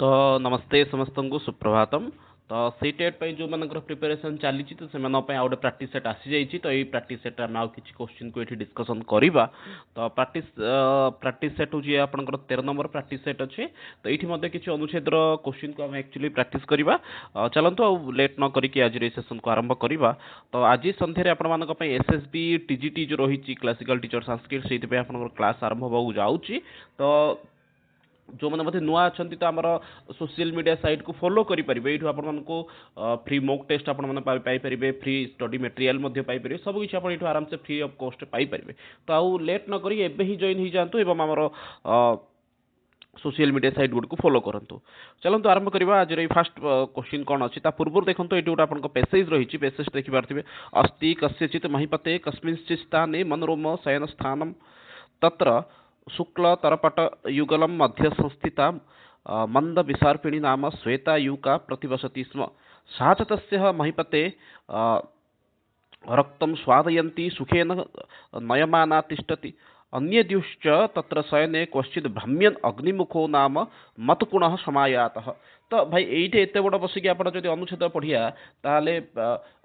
तो नमस्ते समस्त को सुप्रभातम। तो सीटेट जो मानकर प्रिपरेशन चली तो से आउटे प्राक्ट सेट आसी जाइए। तो ये प्राक्ट सेट आम आउ कि क्वेश्चन को ये डिस्कसन करवा। तो प्राक्ट सेट हूँ आपंकर 13 नंबर प्राक्ट सेट अच्छे। तो ये किसी अनुच्छेद क्वेश्चन को आम एक्चुअली प्राक्ट करवा। चलतु आउ लेट न करी आज सेसन को आरंभ करवा। तो आज सन्धार आप एसएसबी टीजीटी जो रही क्लासिकल टीचर संस्कृत से क्लास आरंभ होगा जाऊँगी। तो जो मैंने मत नुआ अच्छा तो आम सोशल मीडिया साइट को फॉलो करेंगे। ये आपको फ्री मॉक टेस्ट आपरे, फ्री स्टडी मटेरियल पाइपर, सब किसी आप आराम से फ्री ऑफ कॉस्ट पाइपर। तो आउ लेट न करी एबे ही जॉइन हो जातु एवं आमर सोशल मीडिया साइट गुड को फॉलो करूँ। चलते आरंभ करवा। आज ये फास्ट क्वेश्चन कौन अच्छी पूर्व देखो ये गोटे आप पेसेज रही पेसेज देखिपे। अस्ति कस्यचित महिपते कस्मिंश्चित् स्थाने मनोरम शयन स्थानम तत्र शुक्ल तरपट युगलम मध्य संस्थिता मंद विसर्पिणी नाम श्वेता यूका प्रतिवसति स्म। सा च तस्याः महिपते रक्तं स्वादयन्ती सुखेन नयमाना तिष्ठति। अन्यद्युश्च तत्र शयने क्वचित् भ्रम्यन् अग्निमुखो नाम मतकुणः समायातः। तो भाई ये एत बड़ बसिक आप अनुच्छेद पढ़िया ताले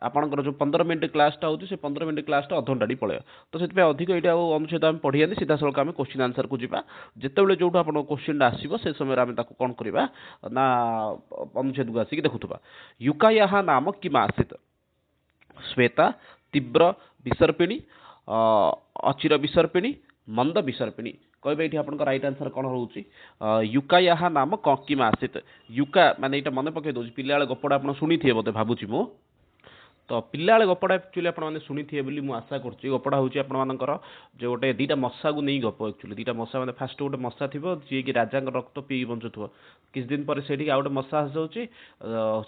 आपंकर जो 15 मिनट क्लासटा हो 15 मिनट क्लासटा अध घंटा पड़े। तो से अधिक ये अनुच्छेद आम पढ़िया सीधा सड़क आम क्वेश्चन आंसर को जावा। जिते जो आप क्वेश्चन आसो से समय आम कौन करवा ना अनुच्छेद को आसिक देखुवा। युकाया नाम किम आसीत। श्वेता, तीव्र विसर्पिणी, अचिर विसर्पिणी, मंद विसर्पिणी। कहबे ये आपन राइट आंसर कौन रोचे। युकाया नाम किम आसीत। युका माने ये मन पकई दूसरी पिला गपड़ा आप शुणी थे बोते भावुची मु। तो पिला गपड़ा एक्चुअली आपने शुणी थे मुझे आशा करुँच। गपड़ा हूँ आपर जो गोटे दीटा मशा को नहीं गप एक्चुअली दीटा मशा मैंने फास्ट गोटे मशा थी जी कि राजा रक्त पी बंचुव। किस दिन पर से आउ गए मशा आस जाऊँगी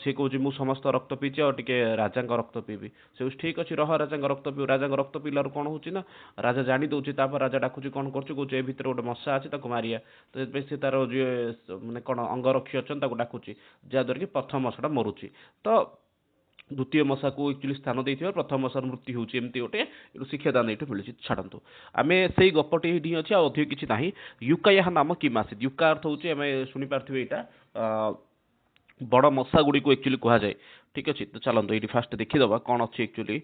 सी कौन मुझ समस्त रक्त पीछे और टे राजा रक्त पीबी से ठीक अच्छे रह राजा रक्त पीऊ। राजा रक्त पीलार कौन हो राजा जाणी दूसरी राजा डाकुची कौन कर भर गोटे मशा अच्छे मारिया। तो से तार जी मैंने कौन अंगरक्षी अच्छा डाकुची जहाँद्वारा कि प्रथम मशाटा मरुची। तो द्वितीय मशा को एक्चुअली स्थान देती प्रथम मशार मृत्यु होती गोटे शिक्षादान ये मिली। छाड़ू आम से गपटे ही अच्छे अधिक किसी ना। युकाया नाम किम आसीत। युका अर्थ हूँ आम शुणी पारे यहाँ बड़ मशा गुड़ी को एक्चुअली कह जाए। ठीक अच्छे। तो चलते ये फास्ट देखीदे कौन अच्छी एक्चुअली।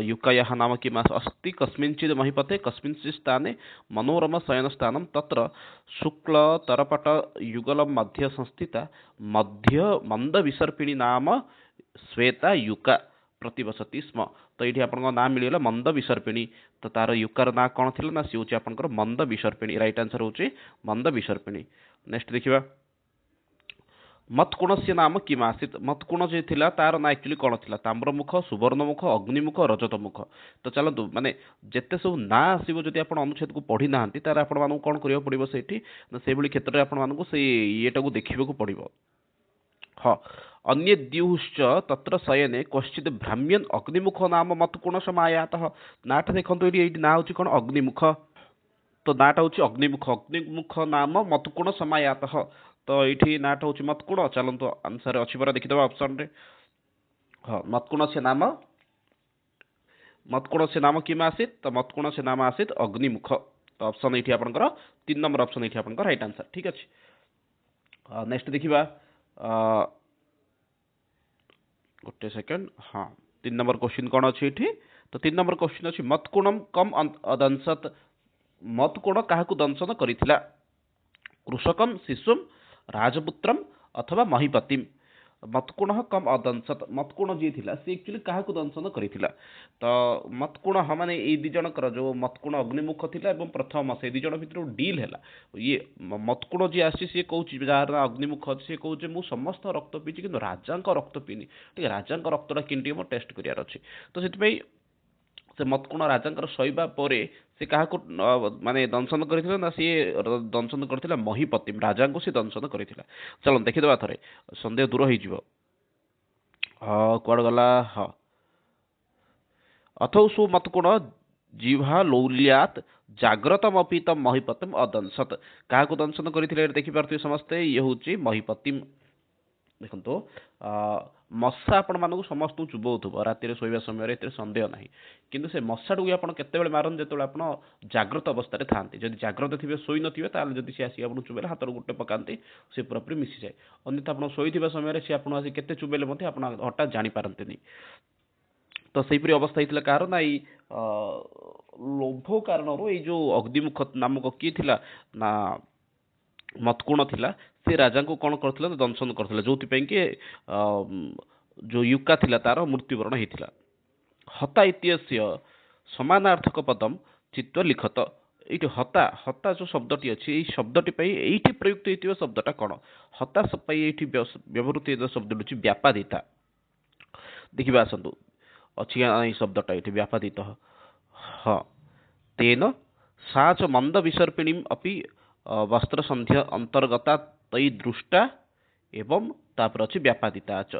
युकाया नाम किम अस्ति कस्मिंचित् महिपते कस्मिंश्चित् स्थाने मनोरम शयन स्थानम तत्र शुक्ल तरपट युगलम मध्य संस्थिता मध्य मंद विसर्पिणी नाम श्वेता युका प्रतिवसति स्म। तो ये आप ना मिलगला मंद विसर्पिणी। तो तार युकार ना कौन थी ना सी हूँ आपंकर मंद विसर्पिणी। राइट आंसर हूँ मंद विसर्पिणी। नेक्स्ट देखा मत्कुण से नाम किम आसीत। मत्कुण जो था तार ना एक्चुअली कौन थी ताम्रमुख, सुवर्णमुख, अग्निमुख, रजतमुख। तो चलतु माने जिते सब ना आसो जब आप अनुच्छेद को पढ़ी ना तार आपको कौन करा पड़ो से क्षेत्र में आपको से येटा को देखा पड़ो। हाँ अन्य द्युश्च तत्र शयने क्वचित् भ्राम्यन् अग्निमुख नाम मतकुण समायातः। नाटा देखो ये ना हूँ कौन अग्निमुख। तो नाटा हूँ अग्निमुख। अग्निमुख नाम मतकुण समायातः। तो ये नाटा हूँ मतकुण। चलतु आंसर अच्छी परा देखीदे ऑप्शन रे। हाँ मतकुण से नाम किम आसीत। तो मतकुण से नाम आसीत अग्निमुख। तो ऑप्शन ये आपंकर 3 नंबर ऑप्शन ये आपंकर राइट आंसर। ठीक अच्छे। नेक्स्ट देखा गोटे सेकेंड। हाँ 3 नंबर क्वेश्चन कौन अच्छी ये। तो 3 नंबर क्वेश्चन अच्छी मतकुणम कम अदंसत। मतकुण क्या दंशन करिथिला। कृषकम, शिशुम, राजपुत्रम अथवा महिपतिम। मतकुण कम अदंसत। मतकुण जी थिला सी एक्चुअली क्या दंशन करिथिला। तो मतकुण माने ये दी जनकर जो मतकुण अग्निमुख थिला एवं प्रथम से दी जन भितर डील है। ये मतकुण जी आसी सी कौन जार अग्निमुख अच्छे सी कौचे मुझ समस्त रक्त पीची कि राजा रक्त पीनी। ठीक है राजा रक्तटा कि टेस्ट करार अच्छे। तो से से मतकुण राजा शोवा पर से क्या माने दंशन करथिला ना सी दंशन करथिला महिपतिम राजा को सी दंशन करथिला। चलो देखीदे थे सन्देह दूर हो। कुआड़ गला। हाँ अथौ सु मतकुण जिह्वा लौल्यात जाग्रतमपि तम महिपतिम अदंसत। क्या दंशन करथिले देखिपारे समस्ते ये हूँ महिपतिम। ଦେଖନ୍ତୁ ମଶା ଆପଣମାନଙ୍କୁ ସମସ୍ତଙ୍କୁ ଚୁବଉଥିବ ରାତିରେ ଶୋଇବା ସମୟରେ, ଏଥିରେ ସନ୍ଦେହ ନାହିଁ। କିନ୍ତୁ ସେ ମଶାଟାକୁ ଆପଣ କେତେବେଳେ ମାରନ୍ତି? ଯେତେବେଳେ ଆପଣ ଜାଗ୍ରତ ଅବସ୍ଥାରେ ଥାଆନ୍ତି। ଯଦି ଜାଗ୍ରତ ଥିବେ, ଶୋଇ ନଥିବେ, ତାହେଲେ ଯଦି ସେ ଆସିକି ଆପଣଙ୍କୁ ଚୁବେଇଲେ ହାତରୁ ଗୋଟେ ପକାନ୍ତି, ସେ ପୁରାପୁରି ମିଶିଯାଏ। ଅନ୍ୟଥା ଆପଣ ଶୋଇଥିବା ସମୟରେ ସେ ଆପଣଙ୍କୁ ଆସି କେତେ ଚୁବେଇଲେ ମଧ୍ୟ ଆପଣ ହଠାତ୍ ଜାଣିପାରନ୍ତିନି। ତ ସେଇପରି ଅବସ୍ଥା ହେଇଥିଲା କାହାର ନା, ଏଇ ଲୋଭ କାରଣରୁ ଏଇ ଯୋଉ ଅଗ୍ନିମୁଖ ନାମକ କିଏ ଥିଲା ନା ମତକୁଣ ଥିଲା, ସେ ରାଜାଙ୍କୁ କଣ କରିଥିଲା ନା ଦଂଶନ କରିଥିଲା, ଯୋଉଥିପାଇଁ କି ଯୋଉ ୟୁକା ଥିଲା ତାର ମୃତ୍ୟୁବରଣ ହେଇଥିଲା। ହତା ଇତ୍ୟସ୍ୟ ସମାନାର୍ଥକ ପଦମ ଚିତ୍ତ ଲିଖତ। ଏଇଠି ହତା ହତା ଯୋଉ ଶବ୍ଦଟି ଅଛି, ଏଇ ଶବ୍ଦଟି ପାଇଁ ଏଇଠି ପ୍ରୟୁକ୍ତ ହେଇଥିବା ଶବ୍ଦଟା କଣ? ହତା ପାଇଁ ଏଇଠି ବ୍ୟବହୃତ ହେଇଥିବା ଶବ୍ଦଟି ହେଉଛି ବ୍ୟାପାଦିତା। ଦେଖିବା ଆସନ୍ତୁ, ଅଛି ଏଇ ଶବ୍ଦଟା ଏଇଠି ବ୍ୟାପାଦିତ। ହଁ, ତେନ ସା च ମନ୍ଦ ବିସର୍ପିଣୀମ୍ ଅପି ବସ୍ତ୍ର ସନ୍ଧ୍ୟା ଅନ୍ତର୍ଗତା ତୈ ଦୃଷ୍ଟା ଏବଂ ତାପରେ ଅଛି ବ୍ୟାପାଦିତା ଆଚ।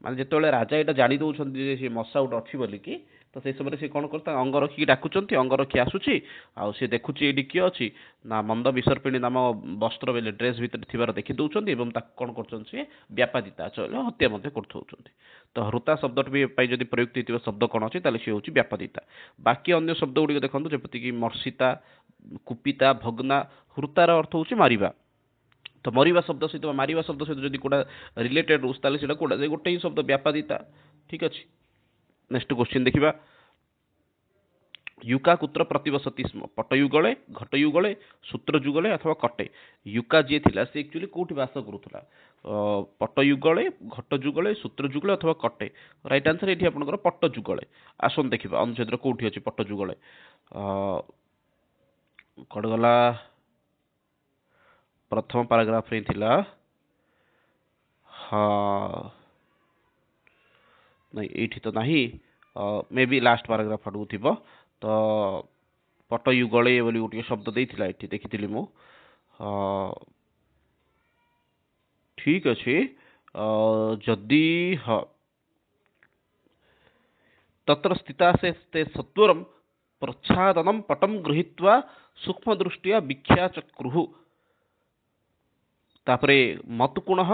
ମାନେ ଯେତେବେଳେ ରାଜା ଏଇଟା ଜାଣି ଦଉଛନ୍ତି ଯେ ସେ ମଶା ଗୋଟେ ଅଛି ବୋଲିକି, ତ ସେଇ ସମୟରେ ସେ କଣ କରୁଛନ୍ତି, ଅଙ୍ଗରକ୍ଷୀ ଡାକୁଛନ୍ତି, ଅଙ୍ଗରକ୍ଷୀ ଆସୁଛି, ଆଉ ସେ ଦେଖୁଛି ଏଇଠି କିଏ ଅଛି ନା ମନ୍ଦ ବିସର୍ପିଣୀ ନାମ ବସ୍ତ୍ର ବେଲେ ଡ୍ରେସ୍ ଭିତରେ ଥିବାର ଦେଖି ଦଉଛନ୍ତି, ଏବଂ ତାକୁ କଣ କରୁଛନ୍ତି, ସେ ବ୍ୟାପାଦିତା ଆଚ ହତ୍ୟା ମଧ୍ୟ କରୁଥାଉଛନ୍ତି। ତ ହୃତା ଶବ୍ଦଟି ପାଇଁ ଯଦି ପ୍ରୟୁକ୍ତ ହେଇଥିବା ଶବ୍ଦ କଣ ଅଛି, ତାହେଲେ ସେ ହେଉଛି ବ୍ୟାପାଦିତା। ବାକି ଅନ୍ୟ ଶବ୍ଦ ଗୁଡ଼ିକ ଦେଖନ୍ତୁ, ଯେମିତିକି ମର୍ଷିତା, କୁପିତା, ଭଗ୍ନା। ହୃତାର ଅର୍ଥ ହେଉଛି ମାରିବା। ତ ମରିବା ଶବ୍ଦ ସହିତ ମାରିବା ଶବ୍ଦ ସହିତ ଯଦି କୋଉଟା ରିଲେଟେଡ୍ ରହୁଛି, ତାହେଲେ ସେଇଟା କୋଉଟା ଗୋଟେ ହିଁ ଶବ୍ଦ ବ୍ୟାପାଦିତା। ଠିକ ଅଛି, ନେକ୍ସଟ କ୍ୱେଶ୍ଚିନ୍ ଦେଖିବା। ୟୁକା କୁତ୍ର ପ୍ରତିବସତି ସ୍ମ? ପଟୟୁଗଳେ, ଘଟୟୁଗଳେ, ସୂତ୍ରଯୁଗଳେ ଅଥବା କଟେ? ୟୁକା ଯିଏ ଥିଲା ସେ ଆକ୍ଚୁଆଲି କୋଉଠି ବାସ କରୁଥିଲା? ପଟୟୁଗଳେ, ଘଟଯୁଗଳେ, ସୂତ୍ରଯୁଗଳେ ଅଥବା କଟେ? ରାଇଟ୍ ଆନ୍ସର ଏଠି ଆପଣଙ୍କର ପଟଯୁଗଳେ। ଆସନ୍ତୁ ଦେଖିବା ଅନୁଚ୍ଛେଦର କୋଉଠି ଅଛି ପଟଯୁଗଳେ। କୁଆଡ଼େ ଗଲା? ପ୍ରଥମ ପାରାଗ୍ରାଫରେ ହିଁ ଥିଲା। ହଁ, ନାଇଁ ଏଇଠି ତ ନାହିଁ, ମେ ବି ଲାଷ୍ଟ ପାରାଗ୍ରାଫ ଆଡ଼କୁ ଥିବ। ତ ପଟୟୁଗଳେ ବୋଲି ଗୋଟିଏ ଶବ୍ଦ ଦେଇଥିଲା, ଏଠି ଦେଖିଥିଲି ମୁଁ। ଠିକ ଅଛି, ଯଦି ହଁ ତତ୍ର ସ୍ଥିତାସେ ते सत्वरं प्रच्छादनं पटं गृहीत्वा सूक्ष्मदृष्ट्या विख्याचक्रुः। तापरे मतकुणः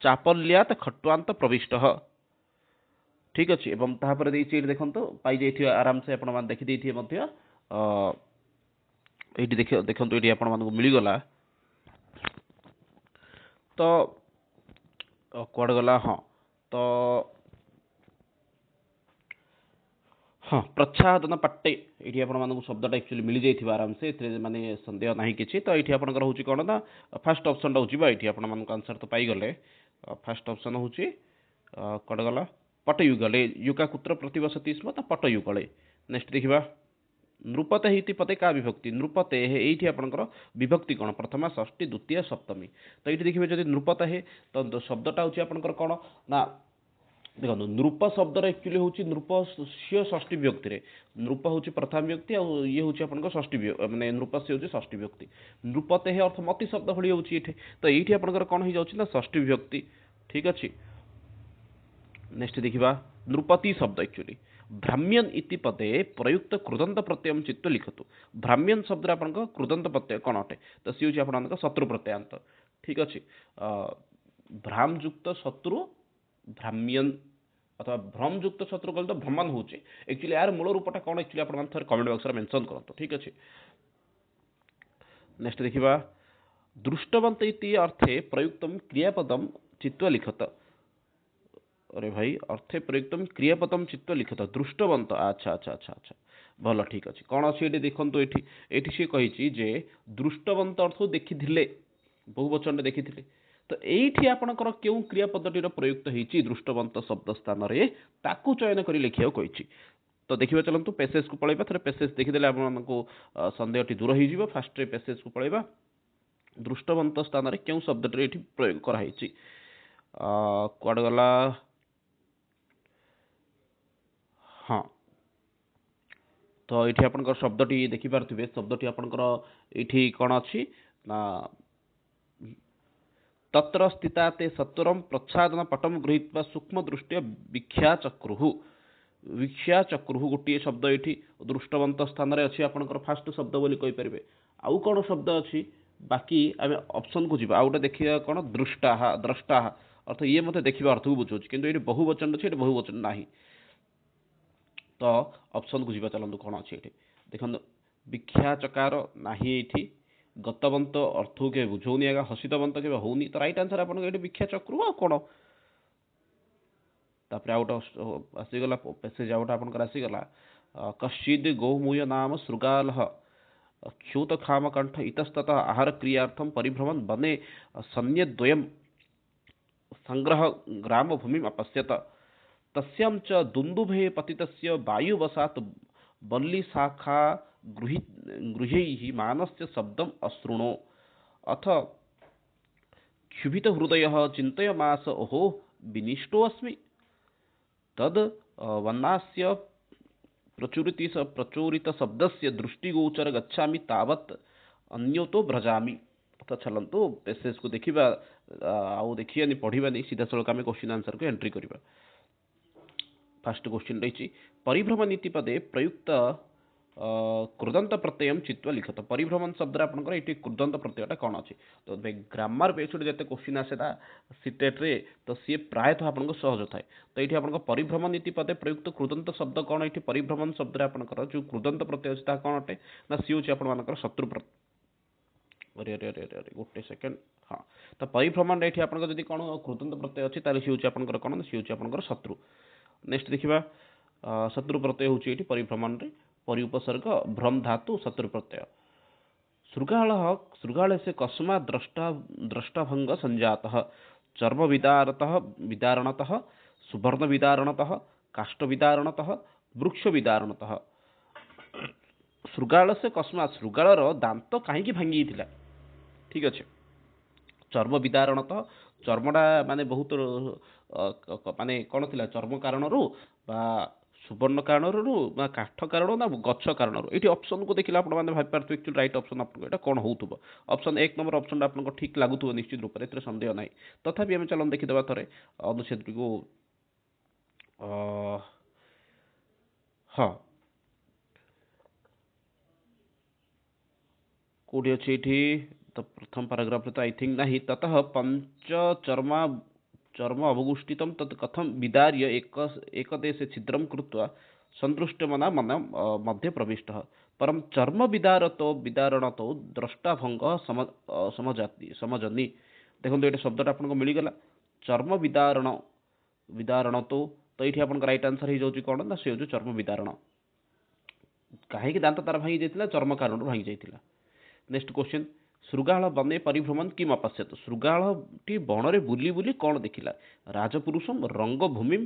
चापल्यात खट्वांत प्रविष्टः। ठीक अच्छे, एवं तापर देइछि एठी देखंतो पाई जाइथिबा आराम से आपण मान देखि देइथिबे मध्य। एठी देखंतो एठी आपण मानकु मिली गला। तो कुआड गला? हाँ, तो हाँ, प्रच्छादन पट्टे ये आपको शब्दटा एक्चुअली मिल जाइए आराम से, माने संदेह ना कि। तो ये आपंकर हूँ कौन ना, फास्ट ऑप्शन हो ये आंसर तो पाईगले। फास्ट ऑप्शन हूँ कौन गला? पटयुगले। युका कुत्र प्रतिवसति स्म? तो पटयुगले। नेक्स्ट देखा, नृपते ही पते क्या विभक्ति? नृपते ये आपंकर विभक्ति कौन? प्रथमा, षष्ठी, द्वितीय, सप्तमी। तो ये देखिए जब नृपते है तो शब्दटा हूँ आपंकर कौन ना, देखो नृप शब्दर एक्चुअली हूँ नृप से षष्ठी विभक्ति रे। नृप हूँ प्रथम व्यक्ति, आउ ये हूँ आपंकर षष्ठी माने नृप से हूँ षष्ठी विभक्ति। नृपते है अर्थ मति शब्द भली हूँ ये। तो ये आपंकर कौन हो जाऊँ ना, षष्ठी विभक्ति। ठीक अच्छे, नेक्स्ट देखा, नृपति शब्द एक्चुअली भ्राम्यन इति पदे प्रयुक्त कृदंत प्रत्यय चित्त लिखतु। भ्राम्यन शब्द आपंकर कृदंत प्रत्यय कौन अटे? तो सी हूँ आप शत्रु प्रत्ययांत। ठीक अच्छे, भ्रामयुक्त शत्रु, भ्राम्यन अथवा भ्रमयुक्त शत्रु कहले तो भ्रमण हूँ एक्चुअली। यार मूल रूपटा कौन एक्चुअली आप कमेंट बॉक्स में मेंशन करते। ठीक अच्छे, नेक्स्ट देखा, दृष्टवंत इति अर्थे प्रयुक्तम क्रियापदम चित्वा लिखत। अरे भाई, अर्थे प्रयुक्तम क्रियापदम चित्वा लिखत दृष्टवंत। अच्छा अच्छा अच्छा अच्छा, भल ठीक अच्छे। कौन अच्छे ये देखो, ये सी कही जे दृष्टवंत अर्थ देखी, बहुवचन देखी। तो ये आपंकर क्यों क्रियापदटीर प्रयुक्त होती दृष्टवंत शब्द स्थान में, ताकू चयन कर लिखा कही। तो देखिए चलतु पेसेज को पलैबा। थे पेसेज देखीदे आपको सन्देहटी दूर हो। फास्ट पेसेज को पलैबा। दृष्टवंत स्थान में क्यों शब्दटी ये प्रयोग कराई? कुआड गला? हाँ, तो ये आपंकर शब्दटी देखिपे। शब्दटी आपंकर ये कौन अच्छी ना, तत्र स्थिता ते सत्वरम प्रच्छादन पटम गृहीत्वा सूक्ष्म दृष्टिया विख्याचक्रुः। विख्याचक्रुः गोटे शब्द ये दृष्टवंत स्थान में अच्छी आपंकर फास्ट शब्द बोली कहींपर। आउ कौन शब्द अच्छी? बाकी आम ऑप्शन को जी। आउ गोटे देखिए कौन? दृष्टा, द्रष्टा। अर्थ ये मते देखिबा अर्थ को बुझौछि किंतु एठी बहुवचन अछि एठी बहुवचन नाही तो ऑप्शन को जीवा चलंतु कोन अछि एठी देखन विख्या चकार नाही एठी गतवंत अर्थ के बुझौनी आगा हसितवंत के होउनी तो राइट आंसर आपन एठी विख्या चक्रु आ कोन तापर आउट आसीगला पैसेज आउट आपन आसीगला कश्चिद गोमूय नाम सृगालः क्षूत खाम कंठ इतस्ततः आहार क्रियार्थम परिभ्रमण बने सन्यद्वयम संग्रह ग्राम भूमि अपश्यत तस्यां च दुन्दुभे पतितस्य वायुवशात् बल्ली शाखा गृह्यैः मानस्य शब्दम अशृणो अथ क्षुभित हृदयः चिन्तयमास ओहो विनिष्टोऽस्मि तद वन्नास्य प्रचुरित शब्दस्य दृष्टिगोचर गच्छामि तावत् अन्योतो भ्रजामि तो चलंतु पैसेज को देखिबा आउ देखियानी पढ़िबानी सीधा सड़क आम क्वेश्चन आंसर को एंट्री करबा फर्स्ट क्वेश्चन रही परिभ्रमण नीति पदे प्रयुक्त कृदंत प्रत्यय चित्वा लिखत परिभ्रमण शब्द आपनकर एटी कृदंत प्रत्ययटा कौन अच्छी तो ग्रामर बेस्ड जते क्वेश्चन आसेला सीटेट रे तो सी प्रायतः आपनको सहज थाए तो ये आपन परिभ्रमण नीति पदे प्रयुक्त कृदंत शब्द कौन ये परिभ्रमण शब्द आपनकर जो कृदंत प्रत्यय अच्छी ता कौन अटे ना सी होची आपन मानकर शत्रु अरे अरे अरे अरे गोटे सेकेंड हाँ तो परिभ्रमण ये आपन जदि कौन कृदंत प्रत्यय अच्छी ताले सी होची आपनकर कौन सी होची आपनकर शत्रु नेक्स्ट देखिबा शत्रु प्रत्यय होची एठी परिभ्रमण रे परिउपसर्ग भ्रम धातु शत्रु प्रत्यय शृगाल से कस्मा द्रष्टाभंग संजातः चर्म विदारणतः सुवर्ण विदारणतः काष्ठ विदारणतः वृक्ष विदारणतः शृगाल से कस्मा शृगालर दांत कहीं भांगी थिला ठीक अच्छे चर्म विदारणतः चर्मटा माने बहुत माने कौन थिला चर्म कारण सुवर्ण कारण काठ कारण ना गछ कारण ये ऑप्शन को देखिए आप भाई पार्थ एक्चुअली राइट ऑप्शन आपको कौन हो ऑप्शन एक नंबर ऑप्शन आपको ठीक लगुव निश्चित रूप से सन्देह ना तथापि आम चलन देखीदे थे अनुच्छेद को हाँ कौटी अच्छे तो प्रथम पैराग्राफ तो आई थिंक नहीं ततः पंच चर्म अवगुष्ठित तत् कथम विदार्य एकदेशे छिद्रं कृत्वा सन्तुष्टमना मन मध्य प्रविष्ट परम चर्म विदारणतो द्रष्टाभंग समझनी देखो ये शब्दटा आपको मिलगला चर्म विदारण तो ये आप राइट आंसर हो जाऊँ कौन ना से चर्म विदारण कहीं दांत तार भांगी जाता चर्म कारण भांगी जाता नेक्स्ट क्वेश्चन शृगाल बने परिभ्रमण किम अपश्यत शृगालटी बणरे बुली बुली कौन देखिला राजपुरुषम रंगभूमि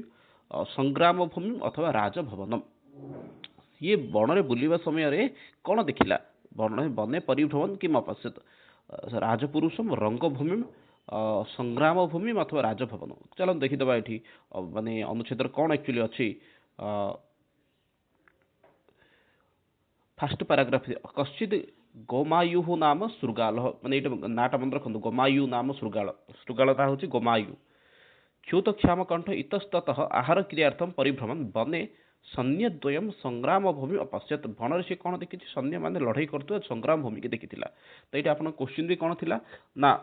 संग्राम भूमि अथवा राजभवनम ये बणरे बुलवा समय रे कौन देखिला बने परिभ्रमण किम अपश्यत राजपुरुषम रंगभूमि संग्राम भूमि अथवा राजभवन चलो देखीदे ये माने अनुच्छेद कौन एक्चुअली अच्छी फास्ट पैराग्राफ कश्चिद गोमायु नाम शृगाल माने नाटा मन रखु गोमायु नाम शृगालता हूँ गोमायु क्षूत क्षाम कंठ इतस्ततः आहार क्रियार्थम परिभ्रमण बने सैन्यद्वयम संग्राम भूमि अपश्यत भणरे से कौन देखी सैन्य माने लड़ाई करते संग्राम भूमि की देखी तो ये आप क्वेश्चन भी कौन थी ना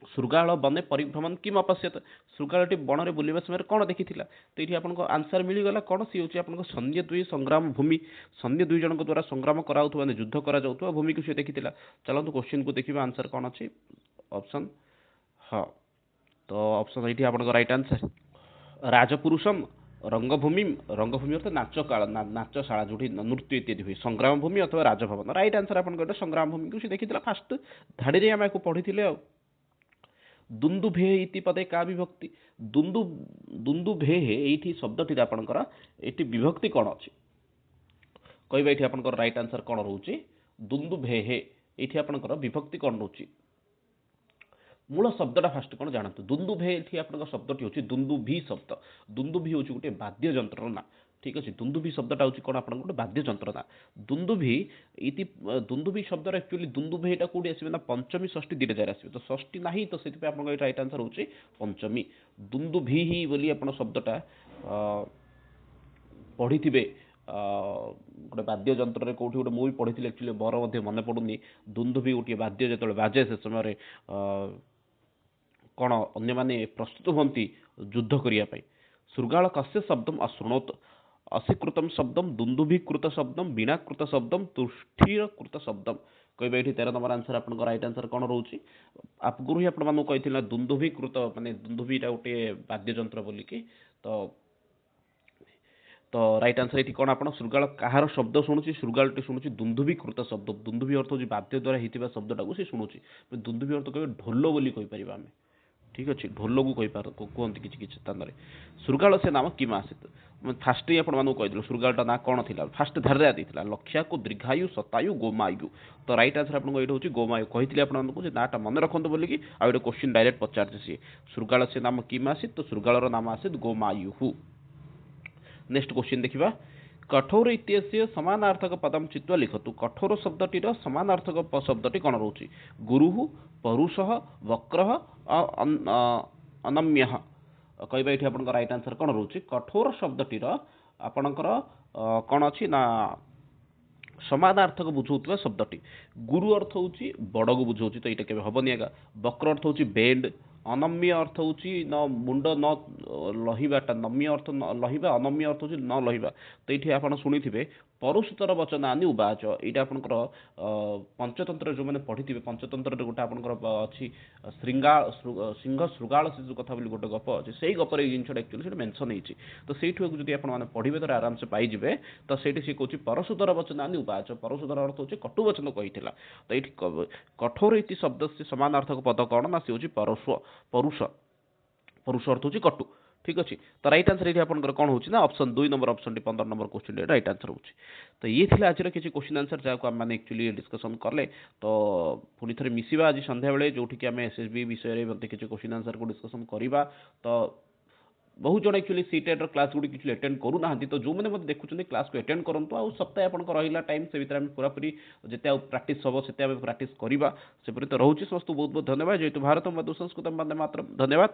शृगाल बने परिभ्रमण किम अपश्यत शृगालटी बणरे बुलवा समय कौन देखी तो ये आपको आंसर मिलगला कौन सी हूँ आप सैन्य दुई संग्राम भूमि सैन्य दुई जन द्वारा संग्राम कराउथुवा युद्ध करा भूमि को सी देखी चलते क्वेश्चन को देखिए आंसर कौन अच्छी ऑप्शन हाँ तो ऑप्शन ये आप राइट आंसर राजपुरुषम रंगभूमि अर्थ नाचशाला जो नृत्य इत्यादि हुए संग्राम भूमि अथवा राजभवन राइट आंसर आप संग्राम भूमि को सी देखी फास्ट धाड़ी आम पढ़ी दुन्दुभे इति पदे का विभक्ति दुन्दुभे ये शब्दटी आपंकर ये विभक्ति कौन अच्छी कहवा ये आप राइट आंसर कौन रोचे दुन्दुभे ये आपंकर विभक्ति कौन रोचे मूल शब्दटा फास्ट कौन जानते दुन्दुभे ये आप शब्दटी हूँ दुन्दुभि शब्द दुन्दुभि हूँ गोटे बाद्य जंत्र ना ठीक अच्छे दुन्दुभि शब्दटा हूँ कौन आप गोटे बाद्य जंत्र ना दुन्दुभि इति दुन्दुभि शब्द एक्चुअली दुन्दुभि यहाँ कौटी आसवे ना पंचमी षष्ठी दुईटा जाए आसवे तो षष्ठी ना तो से आप राइट आंसर हूँ पंचमी दुन्दुभि ही बोली आप शब्दटा पढ़ी थे गोटे बाद्य जंत्र कौटी गोटे मुझे पढ़ी एक्चुअली बर मन पड़ूनी दुन्दुभि गोटे बाद्य जो बाजे से समय କ'ଣ ଅନ୍ୟମାନେ ପ୍ରସ୍ତୁତ ହୁଅନ୍ତି ଯୁଦ୍ଧ କରିବା ପାଇଁ। ଶୃଗାଳ କସ୍ୟ ଶବ୍ଦମ୍ ଅଶୃଣୋତ ଅଶୀକୃତମ୍ ଶବ୍ଦମ୍ ଦୁନ୍ଦୁଭୀକୃତ ଶବ୍ଦମ୍ ବୀଣାକୃତ ଶବ୍ଦମ୍ ତୁଷ୍ଠୀରକୃତ ଶବ୍ଦମ୍। କହିବେ ଏଠି 13 ନମ୍ବର ଆନ୍ସର ଆପଣଙ୍କ ରାଇଟ୍ ଆନ୍ସର କ'ଣ ରହୁଛି? ଆଗରୁ ହିଁ ଆପଣମାନଙ୍କୁ କହିଥିଲି ନା ଦୁନ୍ଦୁଭୀକୃତ ମାନେ ଦୁନ୍ଦୁଭୀଟା ଗୋଟିଏ ବାଦ୍ୟଯନ୍ତ୍ର ବୋଲିକି। ତ ତ ରାଇଟ୍ ଆନ୍ସର ଏଠି କ'ଣ ଆପଣ ଶୃଗାଳ କାହାର ଶବ୍ଦ ଶୁଣୁଛି? ଶୃଗାଳଟି ଶୁଣୁଛି ଦୁନ୍ଦୁଭୀକୃତ ଶବ୍ଦ। ଦୁନ୍ଦୁଭି ଅର୍ଥ ହେଉଛି ବାଦ୍ୟ ଦ୍ୱାରା ହେଇଥିବା ଶବ୍ଦଟାକୁ ସେ ଶୁଣୁଛି। ଦୁନ୍ଦୁଭି ଅର୍ଥ କହିବେ ଢୋଲ ବୋଲି କହିପାରିବା ଆମେ। ଠିକ୍ ଅଛି, ଢୋଲକୁ କୁହନ୍ତି କିଛି କିଛି ସ୍ଥାନରେ। ଶୃଗାଳ ସେ ନାମ କିମ୍ ଆସିତ? ଫାଷ୍ଟ ହିଁ ଆପଣମାନଙ୍କୁ କହିଥିଲୁ ଶୃଗାଳଟା ନାଁ କ'ଣ ଥିଲା? ଫାଷ୍ଟ ଧାରା ଦେଇଥିଲା ଲକ୍ଷ୍ୟାକୁ ଦୀର୍ଘାୟୁ ଶତାୟୁ ଗୋମାୟୁ। ତ ରାଇଟ୍ ଆନ୍ସର ଆପଣଙ୍କୁ ଏଇଠି ହେଉଛି ଗୋମାୟୁ। କହିଥିଲି ଆପଣମାନଙ୍କୁ ଯେ ନାଁଟା ମନେ ରଖନ୍ତୁ ବୋଲିକି, ଆଉ ଗୋଟେ କ୍ୱେଶ୍ଚିନ୍ ଡାଇରେକ୍ଟ ପଚାରିଛି ସିଏ। ଶୃଗାଳ ସେ ନାମ କିମ୍ ଆସିତ? ତ ଶୃଗାଳର ନାମ ଆସିତ ଗୋମାୟୁ। ନେକ୍ସଟ କ୍ୱେଶ୍ଚିନ୍ ଦେଖିବା। କଠୋର ଇତ୍ୟସ୍ୟ ସମାନାର୍ଥକ ପଦମ୍ ଚିତ୍ୱ ଲିଖତୁ। କଠୋର ଶବ୍ଦଟିର ସମାନାର୍ଥକ ଶବ୍ଦଟି କ'ଣ ରହୁଛି? ଗୁରୁଃ, ପରୁଷଃ, ବକ୍ରଃ, ଅନମ୍ୟଃ। କହିବା ଏଠି ଆପଣଙ୍କ ରାଇଟ୍ ଆନ୍ସର କ'ଣ ରହୁଛି? କଠୋର ଶବ୍ଦଟିର ଆପଣଙ୍କର କ'ଣ ଅଛି ନା ସମାନାର୍ଥକ ବୁଝାଉଥିବା ଶବ୍ଦଟି। ଗୁରୁ ଅର୍ଥ ହେଉଛି ବଡ଼କୁ ବୁଝାଉଛି, ତ ଏଇଟା କେବେ ହେବନି ଆଜ୍ଞା। ବକ୍ର ଅର୍ଥ ହେଉଛି ବେଣ୍ଡ। ଅନମ୍ୟ ଅର୍ଥ ହେଉଛି ମୁଣ୍ଡ ନ ଲହିବାଟା। ନମ୍ୟ ଅର୍ଥ ଲହିବା, ଅନମ୍ୟ ଅର୍ଥ ହେଉଛି ନ ଲହିବା। ତ ଏଇଠି ଆପଣ ଶୁଣିଥିବେ ପରୁଷତର ବଚନାନି ଉବାଚ। ଏଇଟା ଆପଣଙ୍କର ପଞ୍ଚତନ୍ତ୍ର ଯେଉଁମାନେ ପଢ଼ିଥିବେ, ପଞ୍ଚତନ୍ତ୍ରରେ ଗୋଟେ ଆପଣଙ୍କର ଅଛି ସିଂହ ଶୃଗାଳ ସେ ଯେଉଁ କଥା ବୋଲି ଗୋଟେ ଗପ ଅଛି, ସେଇ ଗପରେ ଏଇ ଜିନିଷଟା ଆକ୍ଚୁଆଲି ସେଇଟା ମେନସନ୍ ହେଇଛି। ତ ସେଇଠୁ ଯଦି ଆପଣମାନେ ପଢ଼ିବେ ତାହେଲେ ଆରାମସେ ପାଇଯିବେ। ତ ସେଇଠି ସେ କହୁଛି ପରଶୁତର ବଚନାନି ଉବାଚ। ପରଶୁତର ଅର୍ଥ ହେଉଛି କଟୁ ବଚନ କହିଥିଲା। ତ ଏଇଠି କଠୋର ଇତି ଶବ୍ଦ ସେ ସମାନାର୍ଥକ ପଦ କ'ଣ ନା ସେ ହେଉଛି ପରୁଷ। ପରୁଷ ଅର୍ଥ ହେଉଛି କଟୁ। ଠିକ୍ ଅଛି, ତ ରାଇଟ୍ ଆନ୍ସର ଏଠି ଆପଣଙ୍କର କ'ଣ ହେଉଛି ନା ଅପସନ୍ 2 ନମ୍ବର ଅପସନ୍ଟି 15 ନମ୍ବର କ୍ୱେଶ୍ଚିନ୍ ରାଇଟ୍ ଆନ୍ସର ହେଉଛି। ତ ଇଏ ଥିଲା ଆଜିର କିଛି କ୍ୱେଶ୍ଚିନ୍ ଆନ୍ସର ଯାହାକୁ ଆମେ ଆକ୍ଚୁଆଲି ଡିସ୍କସନ୍ କଲେ। ତ ପୁଣି ଥରେ ମିଶିବା ଆଜି ସନ୍ଧ୍ୟାବେଳେ, ଯେଉଁଠିକି ଆମେ ଏସ୍ଏସ୍ବି ବିଷୟରେ ମଧ୍ୟ କିଛି କ୍ୱେଶ୍ଚିନ୍ ଆନ୍ସରକୁ ଡିସ୍କସନ୍ କରିବା। ତ ବହୁତ ଜଣ ଆକ୍ଚୁଆଲି ସିଟେଟ୍ର କ୍ଲାସ୍ ଗୁଡ଼ିକ କିଛି ଆଟେଣ୍ଡ କରୁନାହାନ୍ତି। ତ ଯେଉଁମାନେ ମୋତେ ଦେଖୁଛନ୍ତି କ୍ଲାସ୍କୁ ଆଟେଣ୍ଡ କରନ୍ତୁ। ଆଉ ସପ୍ତାହେ ଆପଣଙ୍କ ରହିଲା ଟାଇମ୍, ସେ ଭିତରେ ଆମେ ପୁରାପୁରି ଯେତେ ଆଉ ପ୍ରାକ୍ଟିସ୍ ହେବ ସେତେ ଆମେ ପ୍ରାକ୍ଟିସ୍ କରିବା। ସେପରି ତ ରହୁଛି। ସମସ୍ତଙ୍କୁ ବହୁତ ବହୁତ ଧନ୍ୟବାଦ। ଯେହେତୁ ଭାରତ ବନ୍ଦେ ସଂସ୍କୃତମ୍ ବନ୍ଦେ ମାତରମ୍। ଧନ୍ୟବାଦ।